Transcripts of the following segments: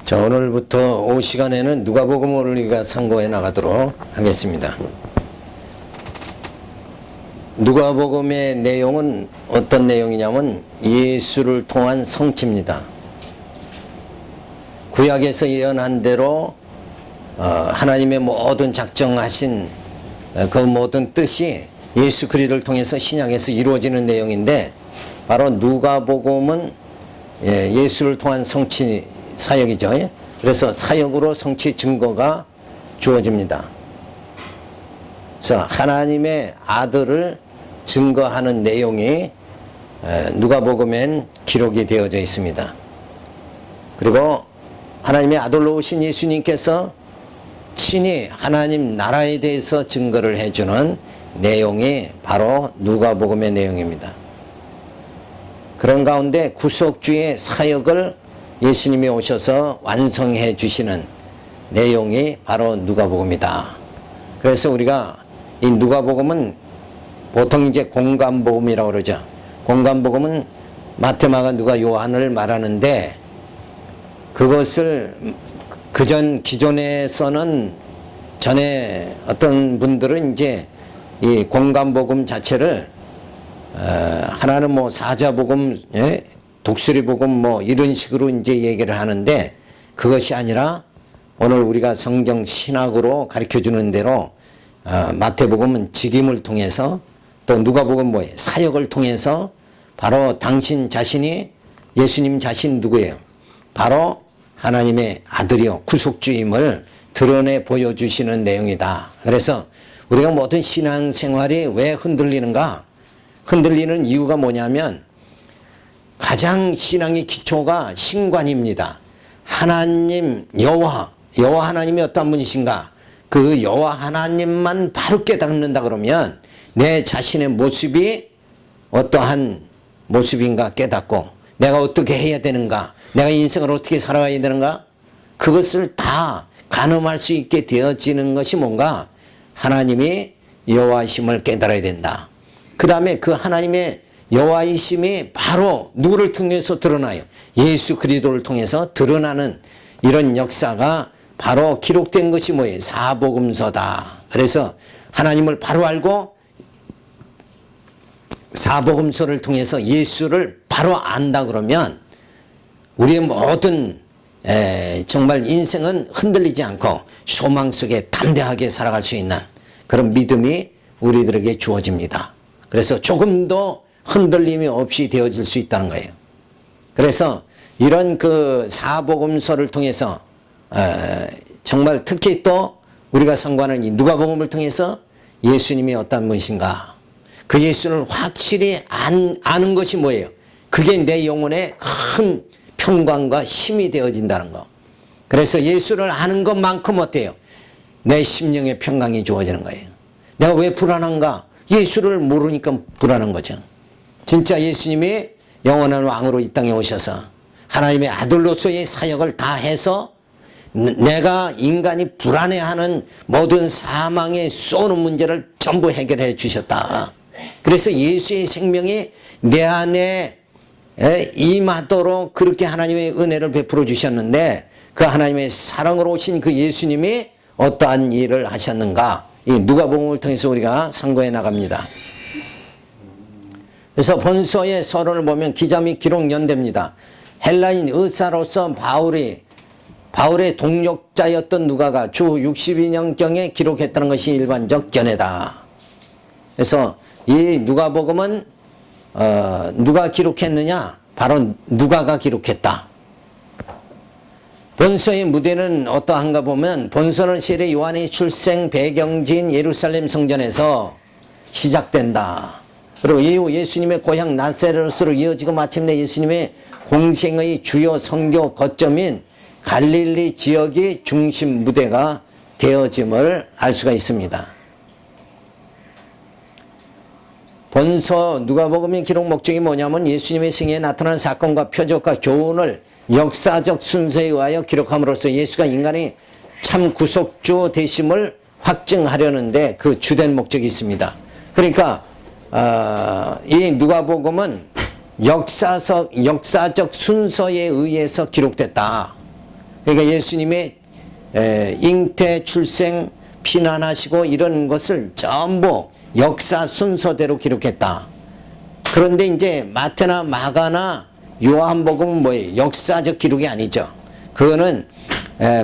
자, 오늘부터 오후 시간에는 누가복음을 우리가 상고해 나가도록 하겠습니다. 누가복음의 내용은 어떤 내용이냐면 예수를 통한 성취입니다. 구약에서 예언한 대로 하나님의 모든 작정하신 그 모든 뜻이 예수 그리스도를 통해서 신약에서 이루어지는 내용인데, 바로 누가복음은 예수를 통한 성취 사역이죠. 그래서 사역으로 성취 증거가 주어집니다. 그래서 하나님의 아들을 증거하는 내용이 누가복음엔 기록이 되어져 있습니다. 그리고 하나님의 아들로 오신 예수님께서 친히 하나님 나라에 대해서 증거를 해주는 내용이 바로 누가복음의 내용입니다. 그런 가운데 구속주의 사역을 예수님이 오셔서 완성해 주시는 내용이 바로 누가복음이다. 그래서 우리가 이 누가복음은 보통 이제 공관복음이라고 그러죠. 공관복음은 마태, 마가, 누가, 요한을 말하는데, 그것을 기존에서는 전에 어떤 분들은 이제 이 공관복음 자체를 하나는 뭐 사자복음, 독수리복음 뭐 이런 식으로 이제 얘기를 하는데, 그것이 아니라 오늘 우리가 성경 신학으로 가르쳐 주는 대로 마태복음은 직임을 통해서, 또 누가복음 뭐예요? 사역을 통해서 바로 당신 자신이, 예수님 자신 누구예요? 바로 하나님의 아들이요 구속주임을 드러내 보여주시는 내용이다. 그래서 우리가 모든 신앙생활이 왜 흔들리는가? 흔들리는 이유가 뭐냐면, 가장 신앙의 기초가 신관입니다. 하나님 여호와 하나님이 어떤 분이신가? 그 여호와 하나님만 바로 깨닫는다 그러면 내 자신의 모습이 어떠한 모습인가 깨닫고, 내가 어떻게 해야 되는가, 내가 인생을 어떻게 살아가야 되는가, 그것을 다 가늠할 수 있게 되어지는 것이 뭔가, 하나님이 여호와이심을 깨달아야 된다. 그 다음에 그 하나님의 여호와이심이 바로 누구를 통해서 드러나요? 예수 그리스도를 통해서 드러나는 이런 역사가 바로 기록된 것이 뭐예요? 사복음서다. 그래서 하나님을 바로 알고 사복음서를 통해서 예수를 바로 안다 그러면 우리의 모든 정말 인생은 흔들리지 않고 소망 속에 담대하게 살아갈 수 있는 그런 믿음이 우리들에게 주어집니다. 그래서 조금도 흔들림이 없이 되어질 수 있다는 거예요. 그래서 이런 그 사복음서를 통해서 정말 특히 또 우리가 상고하는 이 누가복음을 통해서 예수님이 어떤 분이신가, 그 예수를 확실히 아는 것이 뭐예요? 그게 내 영혼에 큰 평강과 힘이 되어진다는 거. 그래서 예수를 아는 것만큼 어때요? 내 심령에 평강이 주어지는 거예요. 내가 왜 불안한가? 예수를 모르니까 불안한 거죠. 진짜 예수님이 영원한 왕으로 이 땅에 오셔서 하나님의 아들로서의 사역을 다 해서 내가 인간이 불안해하는 모든 사망에 쏘는 문제를 전부 해결해 주셨다. 그래서 예수의 생명이 내 안에 임하도록 그렇게 하나님의 은혜를 베풀어 주셨는데, 그 하나님의 사랑으로 오신 그 예수님이 어떠한 일을 하셨는가, 이 누가복음을 통해서 우리가 상고해 나갑니다. 그래서 본서의 서론을 보면 기자 및 기록 연대입니다. 헬라인 의사로서 바울의 동역자였던 누가가 주 62년경에 기록했다는 것이 일반적 견해다. 그래서 이 누가복음은 누가 기록했느냐? 바로 누가가 기록했다. 본서의 무대는 어떠한가 보면, 본서는 세례 요한의 출생 배경지인 예루살렘 성전에서 시작된다. 그리고 이후 예수님의 고향 나사렛으로 이어지고 마침내 예수님의 공생의 주요 선교 거점인 갈릴리 지역이 중심 무대가 되어짐을 알 수가 있습니다. 본서 누가복음의 기록 목적이 뭐냐면, 예수님의 생애에 나타난 사건과 표적과 교훈을 역사적 순서에 의하여 기록함으로써 예수가 인간의 참 구속주 되심을 확증하려는데 그 주된 목적이 있습니다. 그러니까 이 누가복음은 역사적 순서에 의해서 기록됐다. 그러니까 예수님의 잉태, 출생, 피난하시고 이런 것을 전부 역사 순서대로 기록했다. 그런데 이제 마태나 마가나 요한복음은 뭐예요? 역사적 기록이 아니죠. 그거는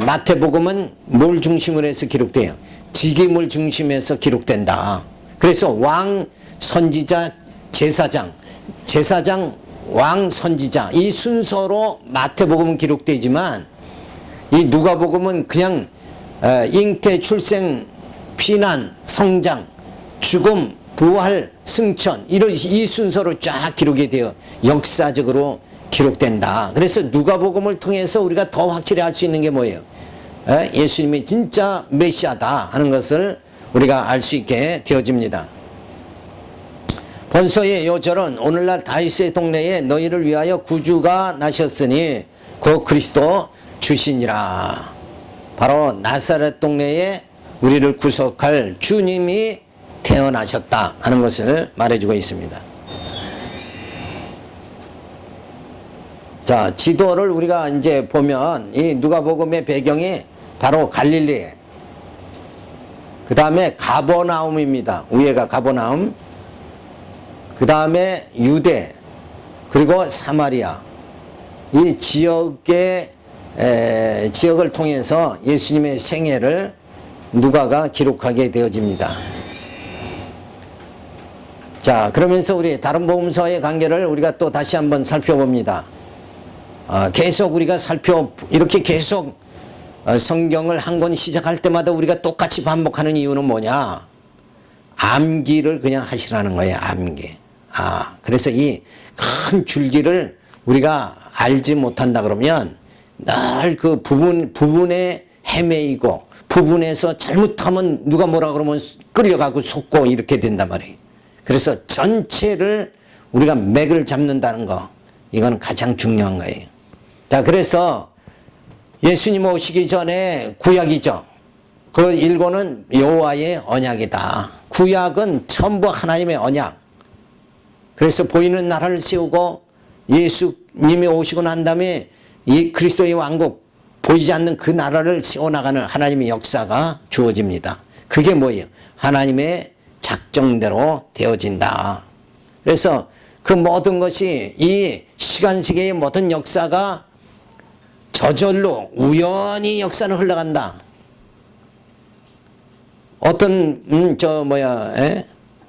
마태복음은 뭘 중심으로 해서 기록돼요? 직임을 중심해서 기록된다. 그래서 왕, 선지자, 제사장, 왕, 선지자 이 순서로 마태복음은 기록되지만 이 누가복음은 그냥 잉태, 출생, 피난, 성장, 죽음, 부활, 승천 이 순서로 쫙 기록이 되어 역사적으로 기록된다. 그래서 누가복음을 통해서 우리가 더 확실히 알 수 있는 게 뭐예요? 예수님이 진짜 메시아다 하는 것을 우리가 알 수 있게 되어집니다. 본서의 요절은 오늘날 다윗의 동네에 너희를 위하여 구주가 나셨으니 그 그리스도 주시니라. 바로 나사렛 동네에 우리를 구속할 주님이 태어나셨다 하는 것을 말해주고 있습니다. 자, 지도를 우리가 이제 보면 이 누가복음의 배경이 바로 갈릴리, 그 다음에 가버나움입니다. 위에가 가버나움, 그 다음에 유대, 그리고 사마리아. 이 지역을 통해서 예수님의 생애를 누가가 기록하게 되어집니다. 자, 그러면서 우리 다른 복음서의 관계를 우리가 또 다시 한번 살펴봅니다. 계속 우리가 이렇게 계속 성경을 한 권 시작할 때마다 우리가 똑같이 반복하는 이유는 뭐냐? 암기를 그냥 하시라는 거예요, 암기. 그래서 이 큰 줄기를 우리가 알지 못한다 그러면 늘 그 부분에 헤매이고 부분에서 잘못하면 누가 뭐라 그러면 끌려가고 속고 이렇게 된단 말이에요. 그래서 전체를 우리가 맥을 잡는다는 거, 이건 가장 중요한 거예요. 자, 그래서 예수님 오시기 전에 구약이죠. 그 일본은 여호와의 언약이다. 구약은 전부 하나님의 언약. 그래서 보이는 나라를 세우고 예수님이 오시고 난 다음에 이 그리스도의 왕국, 보이지 않는 그 나라를 세워나가는 하나님의 역사가 주어집니다. 그게 뭐예요? 하나님의 작정대로 되어진다. 그래서 그 모든 것이 이 시간세계의 모든 역사가 저절로 우연히 역사는 흘러간다. 어떤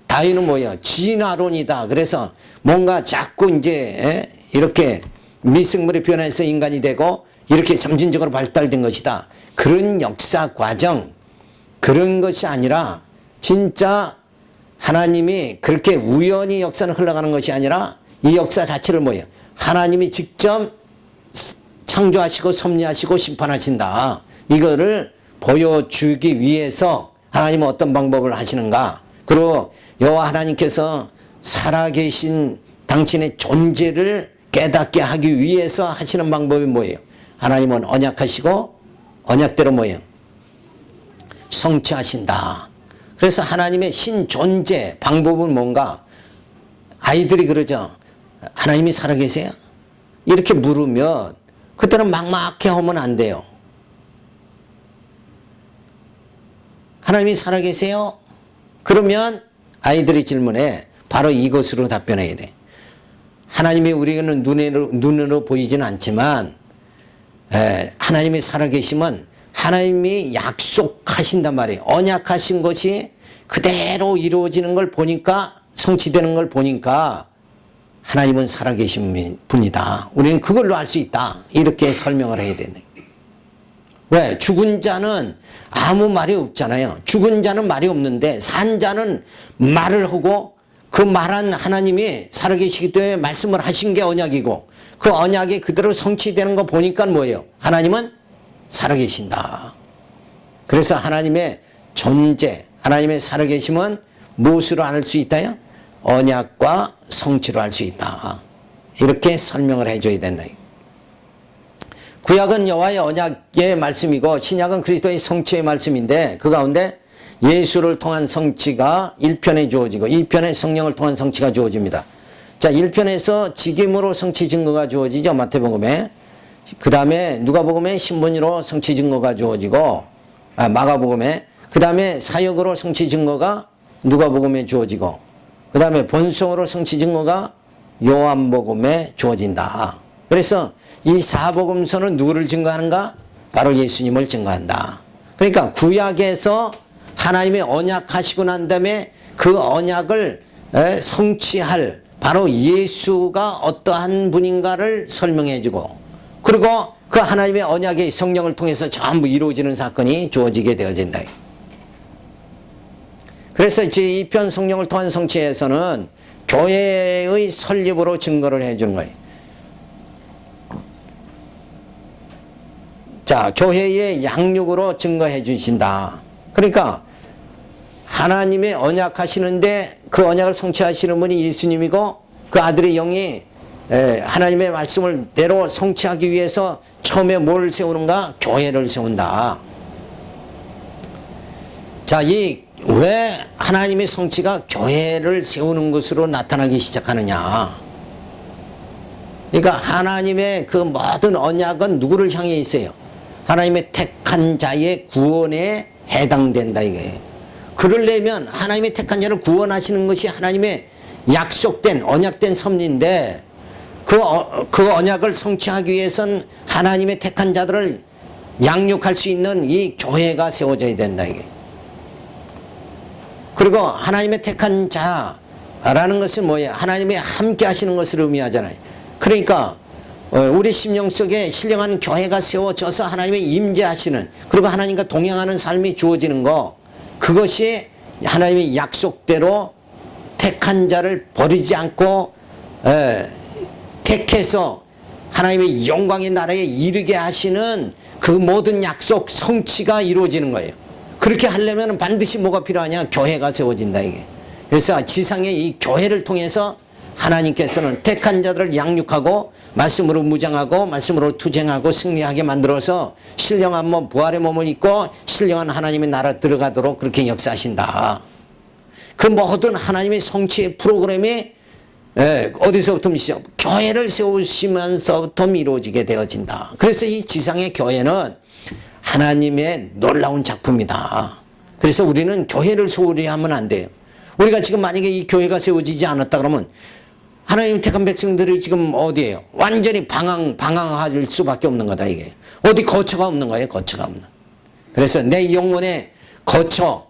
다윈은 진화론이다. 그래서 뭔가 자꾸 이제 이렇게 미생물의 변화에서 인간이 되고 이렇게 점진적으로 발달된 것이다. 그런 역사 과정, 그런 것이 아니라 진짜 하나님이 그렇게 우연히 역사는 흘러가는 것이 아니라 이 역사 자체를 하나님이 직접 창조하시고 섭리하시고 심판하신다. 이거를 보여주기 위해서 하나님은 어떤 방법을 하시는가? 그리고 여호와 하나님께서 살아계신 당신의 존재를 깨닫게 하기 위해서 하시는 방법이 뭐예요? 하나님은 언약하시고 언약대로 성취하신다. 그래서 하나님의 신존재 방법은 뭔가? 아이들이 그러죠. 하나님이 살아계세요? 이렇게 물으면 그때는 막막해 하면 안 돼요. 하나님이 살아계세요? 그러면 아이들이 질문에 바로 이것으로 답변해야 돼. 하나님이 우리는 눈으로 보이지는 않지만 하나님이 살아계시면 하나님이 약속하신단 말이에요. 언약하신 것이 그대로 이루어지는 걸 보니까, 성취되는 걸 보니까 하나님은 살아계신 분이다. 우리는 그걸로 알 수 있다. 이렇게 설명을 해야 되네. 왜? 죽은 자는 아무 말이 없잖아요. 죽은 자는 말이 없는데 산 자는 말을 하고, 그 말한 하나님이 살아계시기 때문에 말씀을 하신 게 언약이고, 그 언약이 그대로 성취되는 거 보니까 뭐예요? 하나님은 살아계신다. 그래서 하나님의 존재, 하나님의 살아계심은 무엇으로 알 수 있다요? 언약과 성취로 알 수 있다. 이렇게 설명을 해줘야 된다. 구약은 여호와의 언약의 말씀이고 신약은 그리스도의 성취의 말씀인데, 그 가운데 예수를 통한 성취가 1편에 주어지고 2편에 성령을 통한 성취가 주어집니다. 자, 1편에서 직임으로 성취 증거가 주어지죠. 마태복음에 그 다음에 누가복음에 신분으로 성취 증거가 주어지고, 마가복음에, 그 다음에 사역으로 성취 증거가 누가복음에 주어지고, 그 다음에 본성으로 성취 증거가 요한복음에 주어진다. 그래서 이 사복음서는 누구를 증거하는가? 바로 예수님을 증거한다. 그러니까 구약에서 하나님의 언약하시고 난 다음에 그 언약을 성취할 바로 예수가 어떠한 분인가를 설명해 주고, 그리고 그 하나님의 언약의 성령을 통해서 전부 이루어지는 사건이 주어지게 되어진다. 그래서 제2편 성령을 통한 성취에서는 교회의 설립으로 증거를 해주는 거예요. 자, 교회의 양육으로 증거해 주신다. 그러니까 하나님의 언약 하시는데 그 언약을 성취하시는 분이 예수님이고, 그 아들의 영이 하나님의 말씀을 대로 성취하기 위해서 처음에 뭘 세우는가? 교회를 세운다. 자, 왜 하나님의 성취가 교회를 세우는 것으로 나타나기 시작하느냐? 그러니까 하나님의 그 모든 언약은 누구를 향해 있어요? 하나님의 택한 자의 구원에 해당된다 이게. 그러려면 하나님의 택한 자를 구원하시는 것이 하나님의 약속된 언약된 섭리인데, 그 언약을 성취하기 위해선 하나님의 택한 자들을 양육할 수 있는 이 교회가 세워져야 된다 이게. 그리고 하나님의 택한 자라는 것은 뭐예요? 하나님의 함께 하시는 것을 의미하잖아요. 그러니까 우리 심령 속에 신령한 교회가 세워져서 하나님의 임재하시는, 그리고 하나님과 동행하는 삶이 주어지는 거, 그것이 하나님의 약속대로 택한 자를 버리지 않고 택해서 하나님의 영광의 나라에 이르게 하시는 그 모든 약속 성취가 이루어지는 거예요. 그렇게 하려면 반드시 뭐가 필요하냐? 교회가 세워진다 이게. 그래서 지상의 이 교회를 통해서 하나님께서는 택한 자들을 양육하고 말씀으로 무장하고 말씀으로 투쟁하고 승리하게 만들어서 신령한 몸, 부활의 몸을 입고 신령한 하나님의 나라 들어가도록 그렇게 역사하신다. 그 모든 하나님의 성취의 프로그램이 어디서부터 시작? 교회를 세우시면서부터 이루어지게 되어진다. 그래서 이 지상의 교회는 하나님의 놀라운 작품이다. 그래서 우리는 교회를 소홀히 하면 안 돼요. 우리가 지금 만약에 이 교회가 세워지지 않았다 그러면 하나님 택한 백성들이 지금 어디에요? 완전히 방황할 수밖에 없는 거다 이게. 어디 거처가 없는 거예요. 거처가 없는. 그래서 내 영혼의 거처,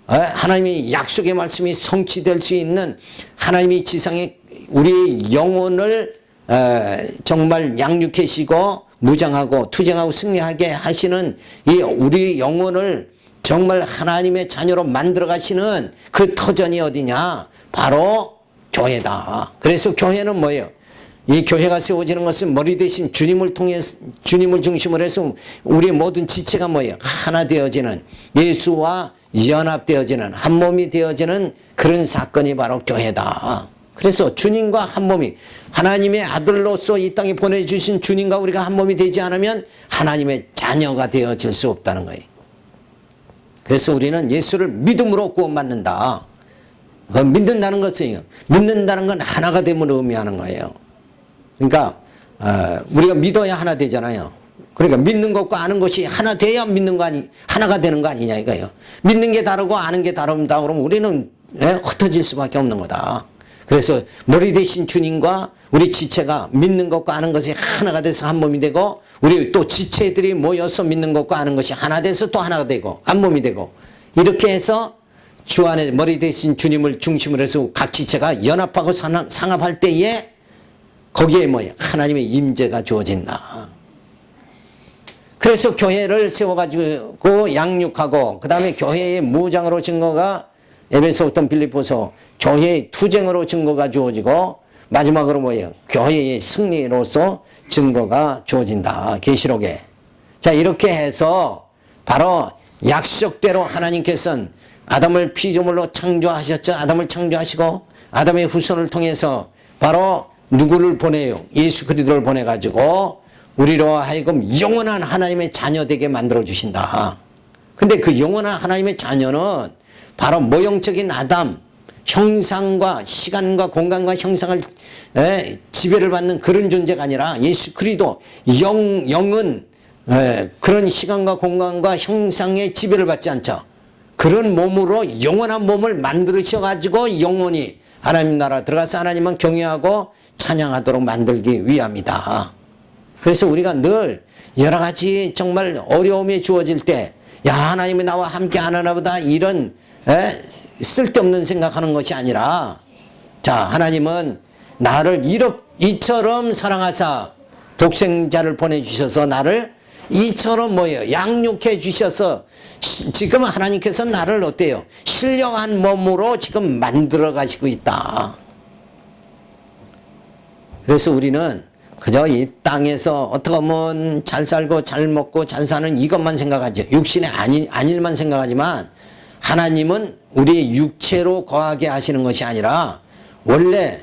하나님의 약속의 말씀이 성취될 수 있는 하나님이 지상에 우리의 영혼을 정말 양육하시고 무장하고 투쟁하고 승리하게 하시는 이 우리 영혼을 정말 하나님의 자녀로 만들어 가시는 그 터전이 어디냐? 바로 교회다. 그래서 교회는 뭐예요? 이 교회가 세워지는 것은 머리 대신 주님을 통해서, 주님을 중심으로 해서 우리의 모든 지체가 뭐예요? 하나 되어지는, 예수와 연합되어지는, 한 몸이 되어지는 그런 사건이 바로 교회다. 그래서 주님과 한 몸이, 하나님의 아들로서 이 땅에 보내주신 주님과 우리가 한 몸이 되지 않으면 하나님의 자녀가 되어질 수 없다는 거예요. 그래서 우리는 예수를 믿음으로 구원받는다. 믿는다는 것은, 믿는다는 건 하나가 됨을 의미하는 거예요. 그러니까 우리가 믿어야 하나 되잖아요. 그러니까 믿는 것과 아는 것이 하나 돼야 믿는 거 하나가 되는 거 아니냐 이거예요. 믿는 게 다르고 아는 게 다르다 그러면 우리는 흩어질 수밖에 없는 거다. 그래서 머리 대신 주님과 우리 지체가 믿는 것과 아는 것이 하나가 돼서 한 몸이 되고, 우리 또 지체들이 모여서 믿는 것과 아는 것이 하나 돼서 또 하나가 되고 한 몸이 되고, 이렇게 해서 주 안에 머리 대신 주님을 중심으로 해서 각 지체가 연합하고 상합할 때에 거기에 뭐예요? 하나님의 임재가 주어진다. 그래서 교회를 세워가지고 양육하고, 그 다음에 교회의 무장으로 증거가 에베소부터 빌립보서 교회의 투쟁으로 증거가 주어지고, 마지막으로 뭐예요? 교회의 승리로서 증거가 주어진다. 계시록에. 자, 이렇게 해서 바로 약속대로 하나님께서는 아담을 피조물로 창조하셨죠. 아담을 창조하시고 아담의 후손을 통해서 바로 누구를 보내요? 예수 그리스도를 보내가지고 우리로 하여금 영원한 하나님의 자녀 되게 만들어 주신다. 근데 그 영원한 하나님의 자녀는 바로 모형적인 아담, 형상과 시간과 공간과 형상을 지배를 받는 그런 존재가 아니라 예수 그리스도 영은 그런 시간과 공간과 형상의 지배를 받지 않죠. 그런 몸으로 영원한 몸을 만드셔가지고 영원히 하나님 나라 들어가서 하나님만 경외하고 찬양하도록 만들기 위함이다. 그래서 우리가 늘 여러 가지 정말 어려움이 주어질 때, 야, 하나님이 나와 함께 안 하나 보다, 이런 쓸데없는 생각하는 것이 아니라, 자, 하나님은 나를 이처럼 사랑하사 독생자를 보내주셔서 나를 이처럼 양육해 주셔서 지금 하나님께서 나를 어때요? 신령한 몸으로 지금 만들어 가시고 있다. 그래서 우리는 그저 이 땅에서 어떻게 하면 잘 살고 잘 먹고 잘 사는 이것만 생각하죠. 육신의 안일만 생각하지만 하나님은 우리의 육체로 거하게 하시는 것이 아니라 원래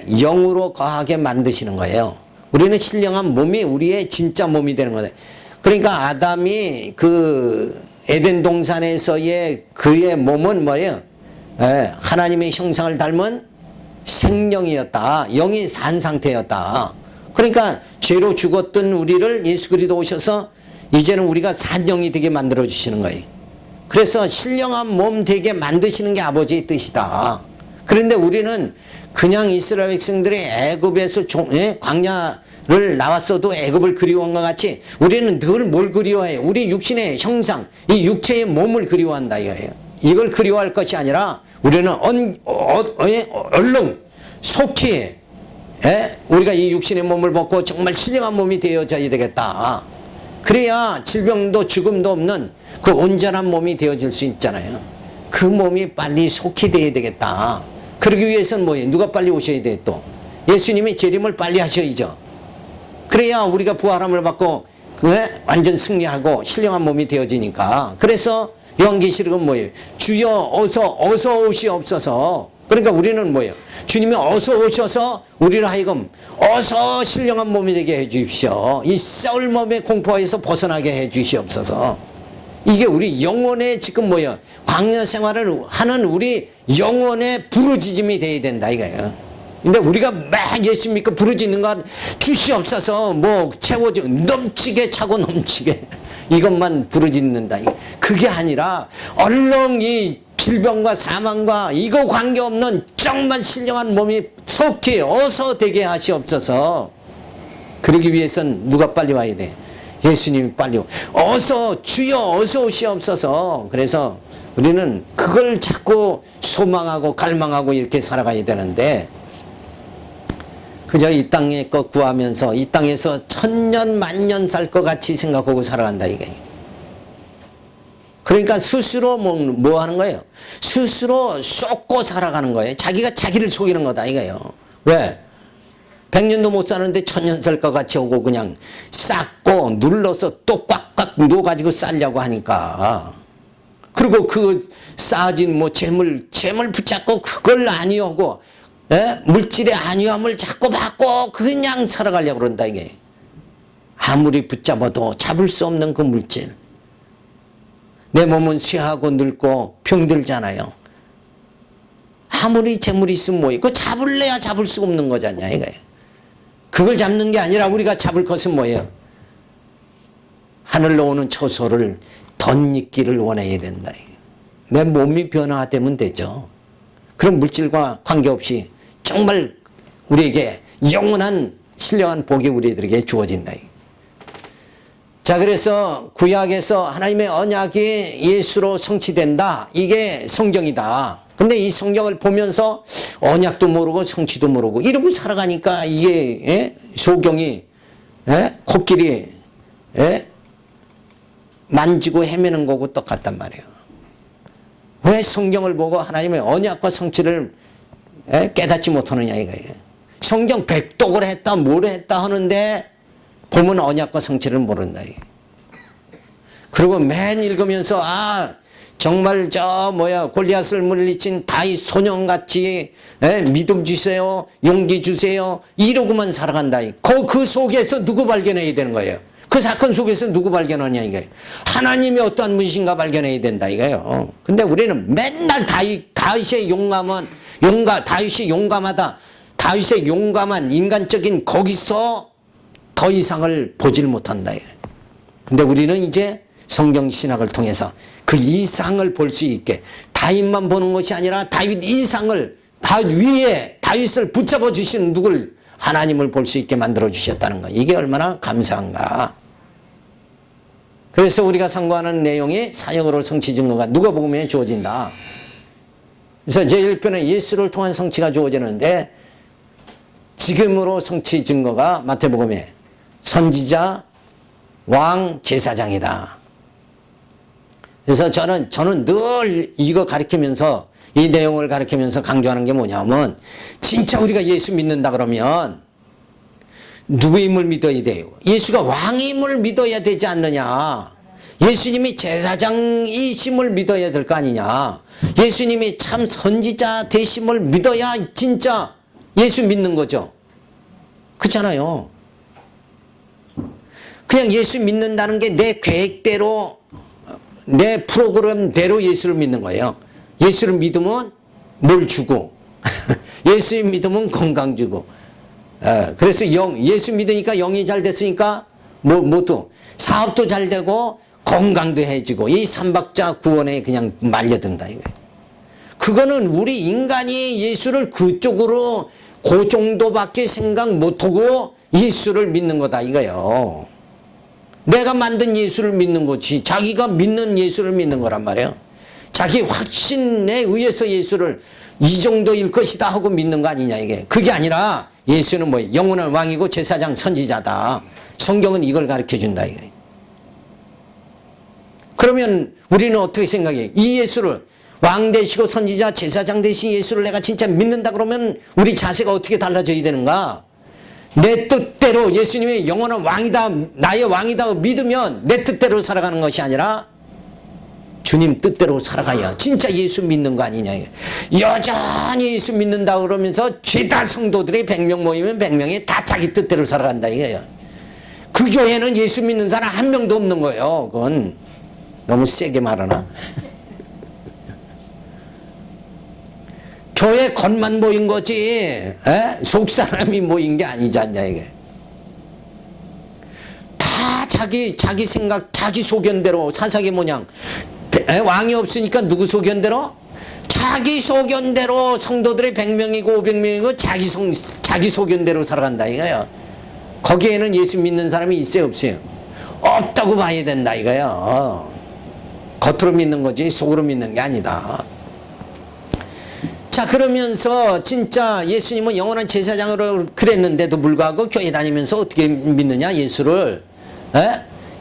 영으로 거하게 만드시는 거예요. 우리는 신령한 몸이 우리의 진짜 몸이 되는 거예요. 그러니까 아담이 그 에덴 동산에서의 그의 몸은 뭐예요? 하나님의 형상을 닮은 생명이었다. 영이 산 상태였다. 그러니까 죄로 죽었던 우리를 예수 그리스도 오셔서 이제는 우리가 산 영이 되게 만들어 주시는 거예요. 그래서 신령한 몸 되게 만드시는 게 아버지의 뜻이다. 그런데 우리는 그냥 이스라엘 백성들이 애굽에서 광야를 나왔어도 애굽을 그리워한 것 같이 우리는 늘 뭘 그리워해요? 우리 육신의 형상, 이 육체의 몸을 그리워한다 이거예요. 이걸 그리워할 것이 아니라 우리는 얼른 속히 우리가 이 육신의 몸을 벗고 정말 신령한 몸이 되어져야 되겠다. 그래야 질병도 죽음도 없는 그 온전한 몸이 되어질 수 있잖아요. 그 몸이 빨리 속히 되어야 되겠다. 그러기 위해서는 뭐예요? 누가 빨리 오셔야 돼 또? 예수님이 재림을 빨리 하셔야죠. 그래야 우리가 부활함을 받고 완전 승리하고 신령한 몸이 되어지니까. 그래서 요한계시록은 뭐예요? 주여 어서 오시옵소서. 그러니까 우리는 뭐예요? 주님이 어서 오셔서 우리를 하여금 어서 신령한 몸이 되게 해 주십시오. 이 싸울 몸의 공포에서 벗어나게 해 주시옵소서. 이게 우리 영혼의 지금 뭐예요? 광야 생활을 하는 우리 영혼의 부르짖음이 돼야 된다 이거예요. 근데 우리가 막 예수 믿고 부르짖는 건 주시옵소서 채워줘 넘치게 차고 넘치게 이것만 부르짖는다. 그게 아니라 얼렁 이 질병과 사망과 이거 관계없는 정말 신령한 몸이 속히 어서 되게 하시옵소서. 그러기 위해서는 누가 빨리 와야 돼? 예수님이 빨리 어서 주여 어서 오시옵소서. 그래서 우리는 그걸 자꾸 소망하고 갈망하고 이렇게 살아가야 되는데 그저 이 땅의 것 구하면서 이 땅에서 천년 만년 살 것 같이 생각하고 살아간다 이게. 그러니까 스스로 뭐 하는 거예요? 스스로 쏟고 살아가는 거예요. 자기가 자기를 속이는 거다 이거예요. 왜? 100년도 못 사는데 천년 살 것 같이 오고 그냥 쌓고 눌러서 또 꽉꽉 놓아가지고 쌓려고 하니까. 그리고 그 쌓아진 재물 붙잡고 그걸 아니하고 물질의 안위함을 자꾸 받고 그냥 살아가려고 그런다 이게. 아무리 붙잡아도 잡을 수 없는 그 물질. 내 몸은 쇠하고 늙고 병들잖아요. 아무리 재물이 있으면 그거 잡을래야 잡을 수 없는 거잖냐 이거예요. 그걸 잡는 게 아니라 우리가 잡을 것은 뭐예요? 하늘로 오는 초소를 덧입기를 원해야 된다. 내 몸이 변화되면 되죠. 그런 물질과 관계없이 정말 우리에게 영원한 신령한 복이 우리들에게 주어진다. 자, 그래서 구약에서 하나님의 언약이 예수로 성취된다. 이게 성경이다. 근데 이 성경을 보면서 언약도 모르고 성취도 모르고 이러고 살아가니까 이게 소경이 코끼리 만지고 헤매는 거고 똑같단 말이에요. 왜 성경을 보고 하나님의 언약과 성취를 깨닫지 못하느냐 이거예요. 성경 백독을 했다 뭐를 했다 하는데 보면 언약과 성취를 모른다. 그리고 맨 읽으면서 정말 골리앗을 물리친 다윗 소년같이 믿음 주세요 용기 주세요 이러고만 살아간다. 그 속에서 누구 발견해야 되는 거예요? 그 사건 속에서 누구 발견하냐 이거예요. 하나님이 어떠한 분이신가 발견해야 된다 이거예요. 근데 우리는 맨날 다윗의 다윗이 용감하다. 다윗의 용감한 인간적인 거기서 더 이상을 보질 못한다 이거예요. 근데 우리는 이제 성경 신학을 통해서 그 이상을 볼 수 있게 다윗만 보는 것이 아니라 다윗 이상을 다윗 위에 다윗을 붙잡아 주신 누굴 하나님을 볼 수 있게 만들어 주셨다는 거. 이게 얼마나 감사한가. 그래서 우리가 상고하는 내용이 사역으로 성취 증거가 누가복음에 주어진다. 그래서 제1편에 예수를 통한 성취가 주어지는데 지금으로 성취 증거가 마태복음에 선지자, 왕, 제사장이다. 그래서 저는 늘 이거 가르치면서 이 내용을 가르치면서 강조하는 게 뭐냐면 진짜 우리가 예수 믿는다 그러면 누구임을 믿어야 돼요? 예수가 왕임을 믿어야 되지 않느냐? 예수님이 제사장이심을 믿어야 될 거 아니냐? 예수님이 참 선지자 되심을 믿어야 진짜 예수 믿는 거죠. 그렇잖아요. 그냥 예수 믿는다는 게 내 계획대로 내 프로그램대로 예수를 믿는 거예요. 예수를 믿으면 뭘 주고 예수 믿으면 건강 주고 그래서 예수 믿으니까 영이 잘 됐으니까 뭐도 사업도 잘 되고 건강도 해지고 이 삼박자 구원에 그냥 말려든다 이거예요. 그거는 우리 인간이 예수를 그쪽으로 그 정도밖에 생각 못하고 예수를 믿는 거다 이거예요. 내가 만든 예수를 믿는 거지 자기가 믿는 예수를 믿는 거란 말이에요. 자기 확신에 의해서 예수를 이 정도일 것이다 하고 믿는 거 아니냐 이게. 그게 아니라 예수는 뭐 영원한 왕이고 제사장 선지자다. 성경은 이걸 가르쳐 준다 이게. 그러면 우리는 어떻게 생각해? 이 예수를 왕 되시고 선지자 제사장 되신 예수를 내가 진짜 믿는다 그러면 우리 자세가 어떻게 달라져야 되는가? 내 뜻대로 예수님이 영원한 왕이다 나의 왕이다 믿으면 내 뜻대로 살아가는 것이 아니라 주님 뜻대로 살아가야 진짜 예수 믿는 거 아니냐. 여전히 예수 믿는다 그러면서 죄다 성도들이 100명 모이면 100명이 다 자기 뜻대로 살아간다 이거예요. 그 교회는 예수 믿는 사람 한 명도 없는 거예요. 그건 너무 세게 말하나? 교회 겉만 모인 거지 속 사람이 모인 게 아니지 않냐 이게. 다 자기 생각 자기 소견대로 사사기 모양 왕이 없으니까 누구 소견대로? 자기 소견대로 성도들이 100명이고 500명이고 자기 소견대로 살아간다 이거예요. 거기에는 예수 믿는 사람이 있어요 없어요? 없다고 봐야 된다 이거예요. 겉으로 믿는 거지 속으로 믿는 게 아니다. 자 그러면서 진짜 예수님은 영원한 제사장으로 그랬는데도 불구하고 교회 다니면서 어떻게 믿느냐 예수를.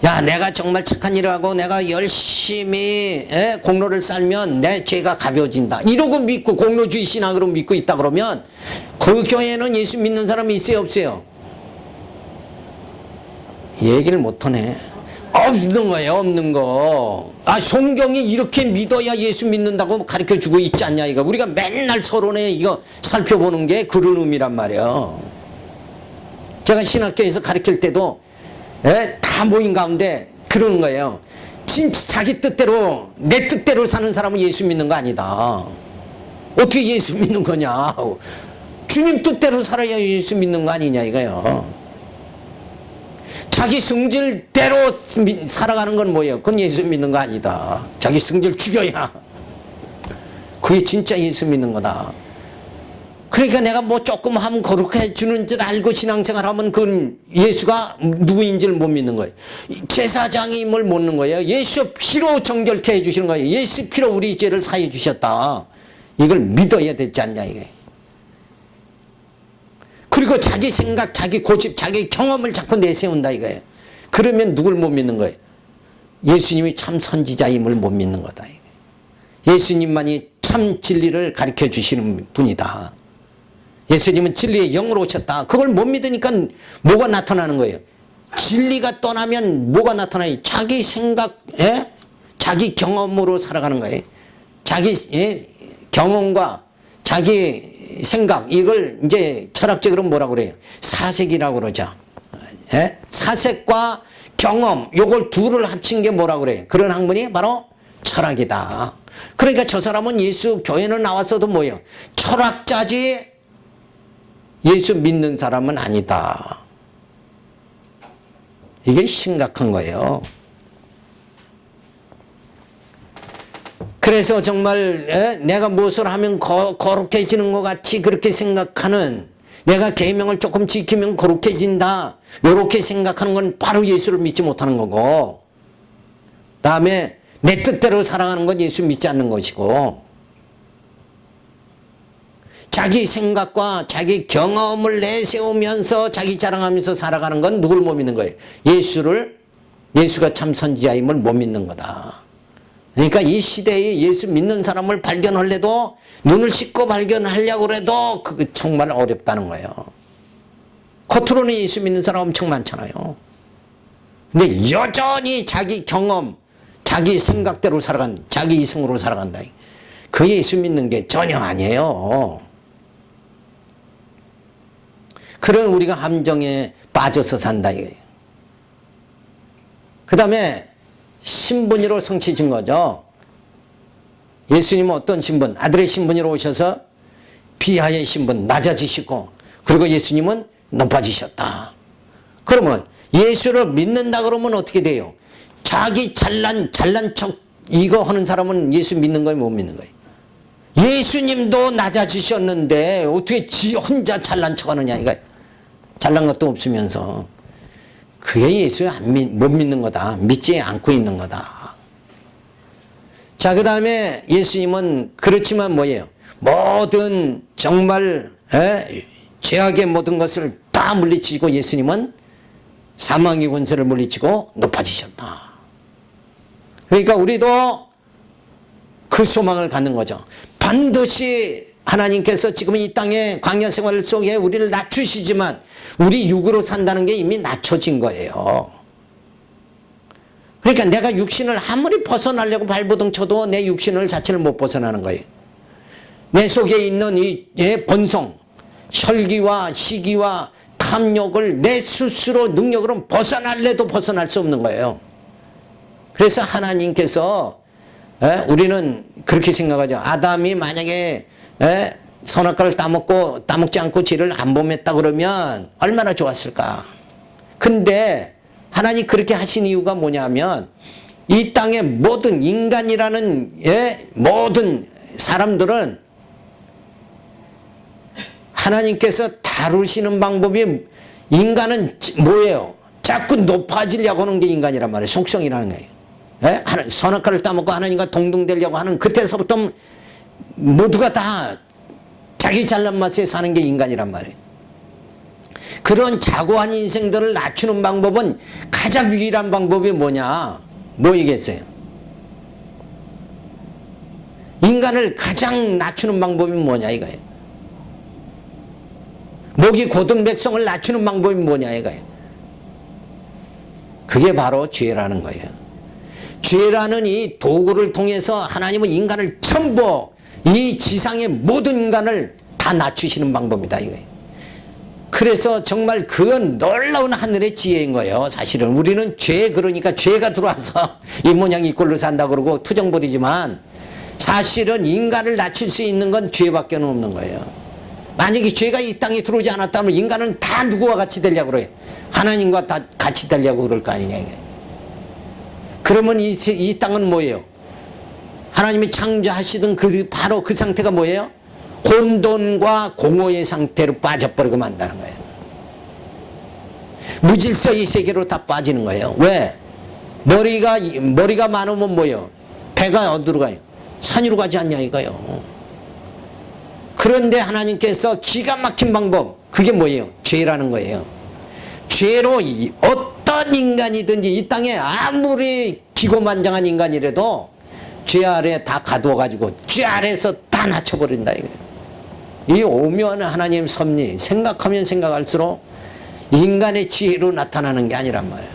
야 내가 정말 착한 일을 하고 내가 열심히 공로를 쌓으면 내 죄가 가벼워진다 이러고 믿고 공로주의 신학으로 믿고 있다 그러면 그 교회는 예수 믿는 사람이 있어요 없어요? 얘기를 못하네. 없는 거예요 없는 거. 성경이 이렇게 믿어야 예수 믿는다고 가르쳐주고 있지 않냐 이거. 우리가 맨날 서론에 이거 살펴보는 게 그런 의미란 말이에요. 제가 신학교에서 가르칠 때도 다 모인 가운데 그러는 거예요. 진짜 자기 뜻대로 내 뜻대로 사는 사람은 예수 믿는 거 아니다. 어떻게 예수 믿는 거냐. 주님 뜻대로 살아야 예수 믿는 거 아니냐 이거예요. 자기 성질대로 살아가는 건 뭐예요? 그건 예수 믿는 거 아니다. 자기 성질 죽여야 그게 진짜 예수 믿는 거다. 그러니까 내가 뭐 조금 하면 거룩해 주는 줄 알고 신앙생활 하면 그건 예수가 누구인지를 못 믿는 거예요. 제사장임을 못 믿는 거예요. 예수 피로 정결케 해주시는 거예요. 예수 피로 우리 죄를 사해 주셨다. 이걸 믿어야 되지 않냐 이게. 그리고 자기 생각, 자기 고집, 자기 경험을 자꾸 내세운다 이거예요. 그러면 누굴 못 믿는 거예요? 예수님이 참 선지자임을 못 믿는 거다. 예수님만이 참 진리를 가르쳐 주시는 분이다. 예수님은 진리의 영으로 오셨다. 그걸 못 믿으니까 뭐가 나타나는 거예요? 진리가 떠나면 뭐가 나타나요? 자기 생각, 자기 경험으로 살아가는 거예요. 자기 경험과 자기 생각, 이걸 이제 철학적으로 뭐라고 그래요? 사색이라고 그러죠. 사색과 경험, 요걸 둘을 합친 게 뭐라 그래? 그런 학문이 바로 철학이다. 그러니까 저 사람은 예수 교회는 나왔어도 뭐예요? 철학자지 예수 믿는 사람은 아니다. 이게 심각한 거예요. 그래서 정말 내가 무엇을 하면 거룩해지는 것 같이 그렇게 생각하는, 내가 계명을 조금 지키면 거룩해진다, 이렇게 생각하는 건 바로 예수를 믿지 못하는 거고, 다음에 내 뜻대로 살아가는 건 예수 믿지 않는 것이고, 자기 생각과 자기 경험을 내세우면서 자기 자랑하면서 살아가는 건 누굴 못 믿는 거예요? 예수가 참 선지자임을 못 믿는 거다. 그러니까 이 시대에 예수 믿는 사람을 발견하려도, 눈을 씻고 발견하려고 해도 그게 정말 어렵다는 거예요. 겉으로는 예수 믿는 사람 엄청 많잖아요. 근데 여전히 자기 경험, 자기 생각대로 살아간, 자기 이성으로 살아간다. 그 예수 믿는 게 전혀 아니에요. 그런 우리가 함정에 빠져서 산다 이거예요. 그 다음에 신분으로 성취 증거죠. 예수님은 어떤 신분? 아들의 신분으로 오셔서 비하의 신분, 낮아지시고, 그리고 예수님은 높아지셨다. 그러면 예수를 믿는다 그러면 어떻게 돼요? 자기 잘난 척 이거 하는 사람은 예수 믿는 거예요, 못 믿는 거예요? 예수님도 낮아지셨는데 어떻게 지 혼자 잘난 척 하느냐 이거예요. 잘난 것도 없으면서. 그게 예수 못 믿는 거다. 믿지 않고 있는 거다. 자, 그 다음에 예수님은 그렇지만 뭐예요? 모든 정말 죄악의 모든 것을 다 물리치고 예수님은 사망의 권세를 물리치고 높아지셨다. 그러니까 우리도 그 소망을 갖는 거죠. 반드시 하나님께서 지금 이 땅의 광야 생활 속에 우리를 낮추시지만 우리 육으로 산다는 게 이미 낮춰진 거예요. 그러니까 내가 육신을 아무리 벗어나려고 발버둥 쳐도 내 육신을 자체를 못 벗어나는 거예요. 내 속에 있는 이 본성, 혈기와 시기와 탐욕을 내 스스로 능력으로 벗어날래도 벗어날 수 없는 거예요. 그래서 하나님께서 우리는 그렇게 생각하죠. 아담이 만약에 선악과를 따먹지 않고 죄를 안 범했다 그러면 얼마나 좋았을까. 근데 하나님 그렇게 하신 이유가 뭐냐면 이 땅의 모든 인간이라는 모든 사람들은 하나님께서 다루시는 방법이, 인간은 뭐예요? 자꾸 높아지려고 하는 게 인간이란 말이에요. 속성이라는 거예요. 선악과를 따먹고 하나님과 동등되려고 하는, 그때서부터 모두가 다 자기 잘난 맛에 사는 게 인간이란 말이에요. 그런 자고한 인생들을 낮추는 방법은, 가장 유일한 방법이 뭐냐? 뭐이겠어요? 인간을 가장 낮추는 방법이 뭐냐 이거예요. 목이 곧은 백성을 낮추는 방법이 뭐냐 이거예요. 그게 바로 죄라는 거예요. 죄라는 이 도구를 통해서 하나님은 인간을 전부, 이 지상의 모든 인간을 다 낮추시는 방법이다 이거예요. 그래서 정말 그건 놀라운 하늘의 지혜인 거예요. 사실은 우리는 그러니까 죄가 들어와서 이 모양 이 꼴로 산다 그러고 투정 부리지만, 사실은 인간을 낮출 수 있는 건 죄밖에 없는 거예요. 만약에 죄가 이 땅에 들어오지 않았다면 인간은 다 누구와 같이 되려고 그래요? 하나님과 다 같이 되려고 그럴 거 아니냐 이게. 그러면 이 땅은 뭐예요? 하나님이 창조하시던 바로 그 상태가 뭐예요? 혼돈과 공허의 상태로 빠져버리고 만다는 거예요. 무질서의 세계로 다 빠지는 거예요. 왜? 머리가 많으면 뭐예요? 배가 어디로 가요? 산으로 가지 않냐 이거예요. 그런데 하나님께서 기가 막힌 방법, 그게 뭐예요? 죄라는 거예요. 죄로 어떤 인간이든지 이 땅에 아무리 기고만장한 인간이라도 죄 아래 다 가두어가지고 죄 아래에서 다 낮춰버린다 이거예요. 이 오묘한 하나님의 섭리, 생각하면 생각할수록 인간의 지혜로 나타나는 게 아니란 말이에요.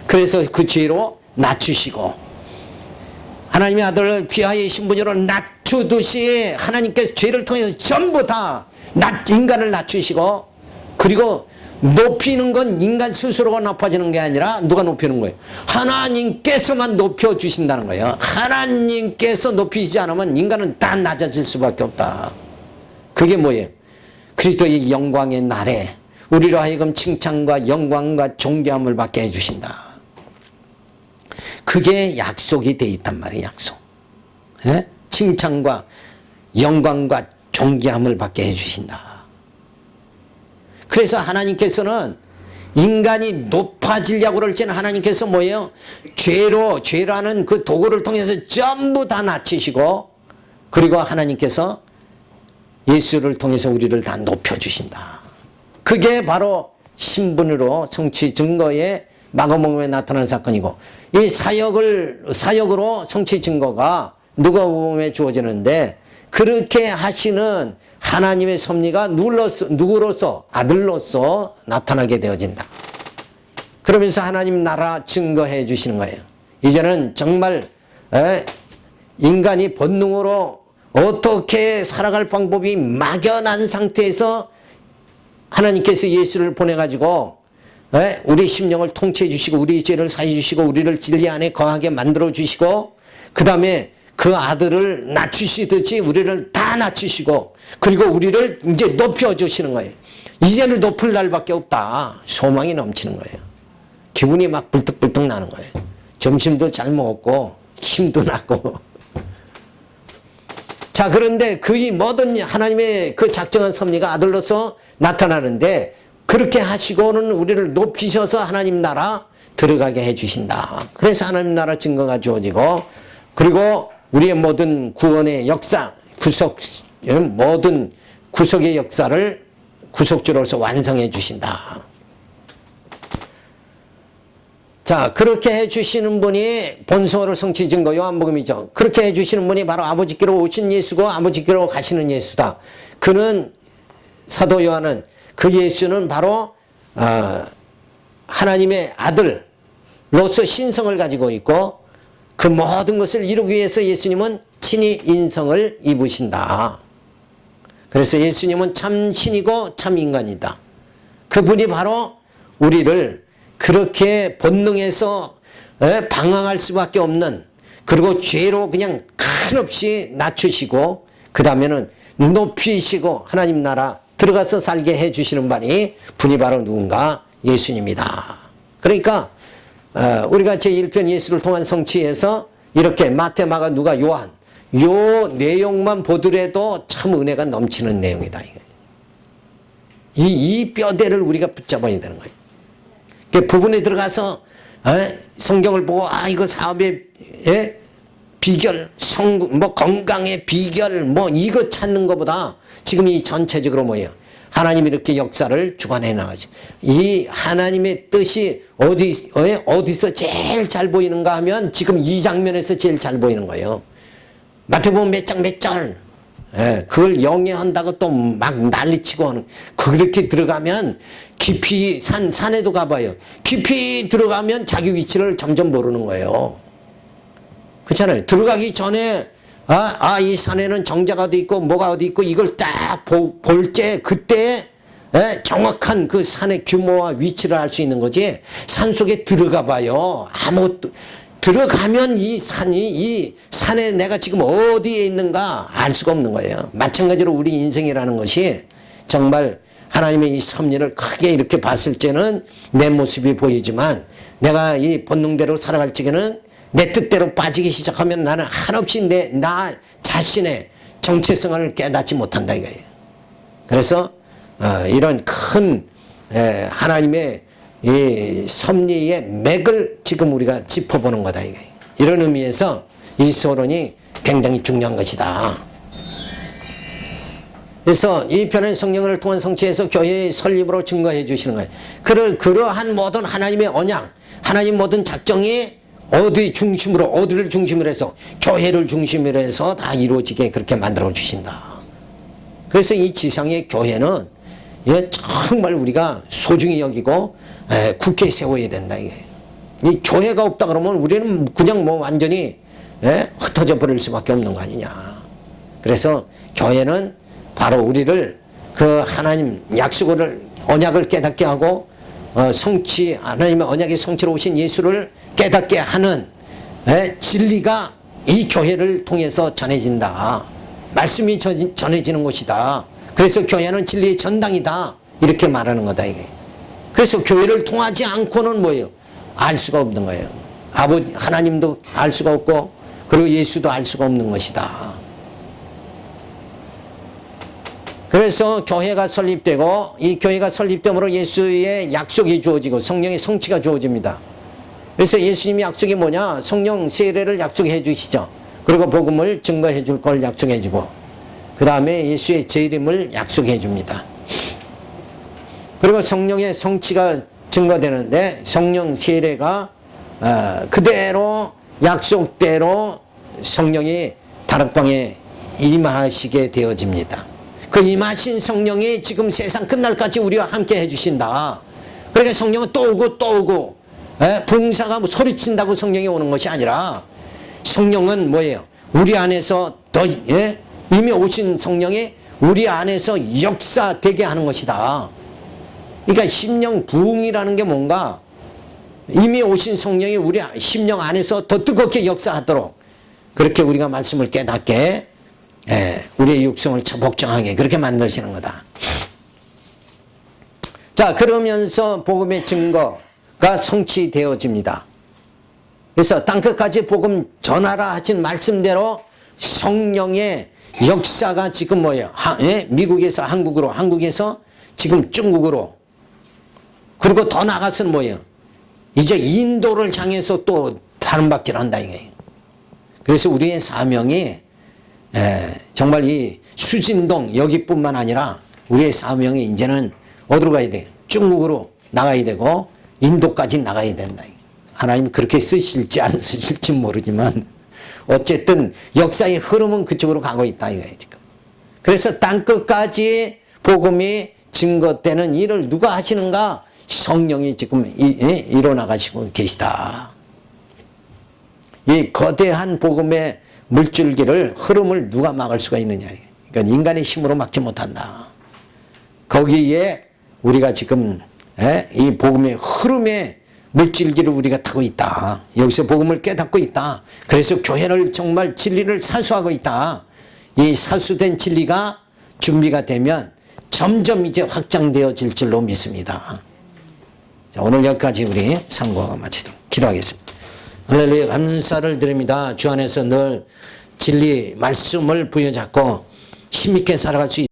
그래서 그 지혜로 낮추시고, 하나님의 아들을 귀하의 신분으로 낮추듯이 하나님께서 죄를 통해서 전부 다 인간을 낮추시고, 그리고 높이는 건 인간 스스로가 높아지는 게 아니라 누가 높이는 거예요? 하나님께서만 높여주신다는 거예요. 하나님께서 높이지 않으면 인간은 다 낮아질 수밖에 없다. 그게 뭐예요? 그리스도의 영광의 날에 우리로 하여금 칭찬과 영광과 존귀함을 받게 해주신다. 그게 약속이 돼 있단 말이에요. 약속. 예? 칭찬과 영광과 존귀함을 받게 해주신다. 그래서 하나님께서는 인간이 높아지려고 그럴 때는 하나님께서 뭐예요? 죄라는 그 도구를 통해서 전부 다 낮추시고, 그리고 하나님께서 예수를 통해서 우리를 다 높여주신다. 그게 바로 신분으로 성취 증거의 마가복음에 나타난 사건이고, 이 사역으로 성취 증거가 누가복음에 주어지는데, 그렇게 하시는 하나님의 섭리가 누구로서? 아들로서 나타나게 되어진다. 그러면서 하나님 나라 증거해 주시는 거예요. 이제는 정말 인간이 본능으로 어떻게 살아갈 방법이 막연한 상태에서 하나님께서 예수를 보내가지고 우리 심령을 통치해 주시고 우리 죄를 사해 주시고 우리를 진리 안에 거하게 만들어 주시고, 그 다음에 그 아들을 낮추시듯이 우리를 다 낮추시고, 그리고 우리를 이제 높여주시는 거예요. 이제는 높을 날밖에 없다. 소망이 넘치는 거예요. 기분이 막 불떡불떡 나는 거예요. 점심도 잘 먹었고 힘도 나고. 자, 그런데 그의 모든 하나님의 그 작정한 섭리가 아들로서 나타나는데, 그렇게 하시고는 우리를 높이셔서 하나님 나라 들어가게 해주신다. 그래서 하나님 나라 증거가 주어지고, 그리고 우리의 모든 구원의 역사, 모든 구속의 역사를 구속주로서 완성해 주신다. 자, 그렇게 해주시는 분이 본성으로 성취 증거 요한복음이죠. 그렇게 해주시는 분이 바로 아버지께로 오신 예수고 아버지께로 가시는 예수다. 그는, 사도 요한은 그 예수는 바로 하나님의 아들로서 신성을 가지고 있고, 그 모든 것을 이루기 위해서 예수님은 친히 인성을 입으신다. 그래서 예수님은 참 신이고 참 인간이다. 그분이 바로 우리를 그렇게 본능에서 방황할 수밖에 없는, 그리고 죄로 그냥 한없이 낮추시고, 그 다음에는 높이시고 하나님 나라 들어가서 살게 해주시는 분이 바로 누군가? 예수님이다. 그러니까 우리가 제1편 예수를 통한 성취에서 이렇게 마태, 마가, 누가, 요한 요 내용만 보더라도 참 은혜가 넘치는 내용이다. 이 뼈대를 우리가 붙잡아야 되는 거예요. 그 부분에 들어가서 성경을 보고 이거 사업의 비결, 건강의 비결 이거 찾는 것보다 지금 이 전체적으로 뭐예요? 하나님이 이렇게 역사를 주관해 나가죠. 이 하나님의 뜻이 어디서 제일 잘 보이는가 하면 지금 이 장면에서 제일 잘 보이는 거예요. 마태복음 몇 장 몇 절, 그걸 영해한다고 또 막 난리치고 하는, 그렇게 들어가면 깊이 산에도 가봐요. 깊이 들어가면 자기 위치를 점점 모르는 거예요. 그렇잖아요. 들어가기 전에 이 산에는 정자가 어디 있고 뭐가 어디 있고 이걸 딱 볼 때 그때 정확한 그 산의 규모와 위치를 알 수 있는 거지. 산 속에 들어가 봐요. 아무것도 들어가면 이 산에 내가 지금 어디에 있는가 알 수가 없는 거예요. 마찬가지로 우리 인생이라는 것이 정말 하나님의 이 섭리를 크게 이렇게 봤을 때는 내 모습이 보이지만, 내가 이 본능대로 살아갈 적에는 내 뜻대로 빠지기 시작하면 나는 한없이 나 자신의 정체성을 깨닫지 못한다 이거예요. 그래서 이런 큰 하나님의 이 섭리의 맥을 지금 우리가 짚어보는 거다 이거예요. 이런 의미에서 이 서론이 굉장히 중요한 것이다. 그래서 이 편의 성령을 통한 성취에서 교회의 설립으로 증거해 주시는 거예요. 그러한 모든 하나님의 언약, 하나님 모든 작정이 어디를 중심으로 해서 교회를 중심으로 해서 다 이루어지게 그렇게 만들어 주신다. 그래서 이 지상의 교회는 정말 우리가 소중히 여기고 굳게 세워야 된다. 이 교회가 없다 그러면 우리는 그냥 완전히 흩어져 버릴 수밖에 없는 거 아니냐. 그래서 교회는 바로 우리를 그 하나님 약속을 언약을 깨닫게 하고 성취 하나님의 언약의 성취로 오신 예수를 깨닫게 하는 진리가 이 교회를 통해서 전해진다. 말씀이 전해지는 곳이다. 그래서 교회는 진리의 전당이다. 이렇게 말하는 거다 이게. 그래서 교회를 통하지 않고는 뭐예요? 알 수가 없는 거예요. 아버지 하나님도 알 수가 없고 그리고 예수도 알 수가 없는 것이다. 그래서 교회가 설립되고 이 교회가 설립됨으로 예수의 약속이 주어지고 성령의 성취가 주어집니다. 그래서 예수님의 약속이 뭐냐? 성령 세례를 약속해 주시죠. 그리고 복음을 증거해 줄 걸 약속해 주고 그 다음에 예수의 재림을 약속해 줍니다. 그리고 성령의 성취가 증거되는데 성령 세례가 그대로 약속대로 성령이 다락방에 임하시게 되어집니다. 그 임하신 성령이 지금 세상 끝날까지 우리와 함께 해주신다. 그러니까 성령은 또 오고 또 오고 붕사가 뭐 소리친다고 성령이 오는 것이 아니라 성령은 뭐예요? 우리 안에서 더 이미 오신 성령이 우리 안에서 역사되게 하는 것이다. 그러니까 심령 부흥이라는 게 뭔가 이미 오신 성령이 우리 심령 안에서 더 뜨겁게 역사하도록 그렇게 우리가 말씀을 깨닫게 우리의 육성을 복종하게 그렇게 만드시는 거다. 자, 그러면서 복음의 증거가 성취되어집니다. 그래서 땅끝까지 복음 전하라 하신 말씀대로 성령의 역사가 지금 뭐예요? 미국에서 한국으로, 한국에서 지금 중국으로, 그리고 더 나가서는 뭐예요? 이제 인도를 향해서 또 다른 박질 한다 이게. 그래서 우리의 사명이 정말 이 수진동 여기뿐만 아니라 우리의 사명이 이제는 어디로 가야 돼? 중국으로 나가야 되고 인도까지 나가야 된다. 하나님이 그렇게 쓰실지 안 쓰실지 모르지만 어쨌든 역사의 흐름은 그쪽으로 가고 있다 이거예요 지금. 그래서 땅끝까지 복음이 증거되는 일을 누가 하시는가? 성령이 지금 일어나가시고 계시다. 이 거대한 복음의 물줄기를 흐름을 누가 막을 수가 있느냐. 그러니까 인간의 힘으로 막지 못한다. 거기에 우리가 지금 이 복음의 흐름의 물줄기를 우리가 타고 있다. 여기서 복음을 깨닫고 있다. 그래서 교회를 정말 진리를 사수하고 있다. 이 사수된 진리가 준비가 되면 점점 이제 확장되어질 줄로 믿습니다. 자, 오늘 여기까지 우리 상고가 마치도록 기도하겠습니다. 할렐루야, 감사를 드립니다. 주 안에서 늘 진리 말씀을 부여잡고 힘있게 살아갈 수 있습니다.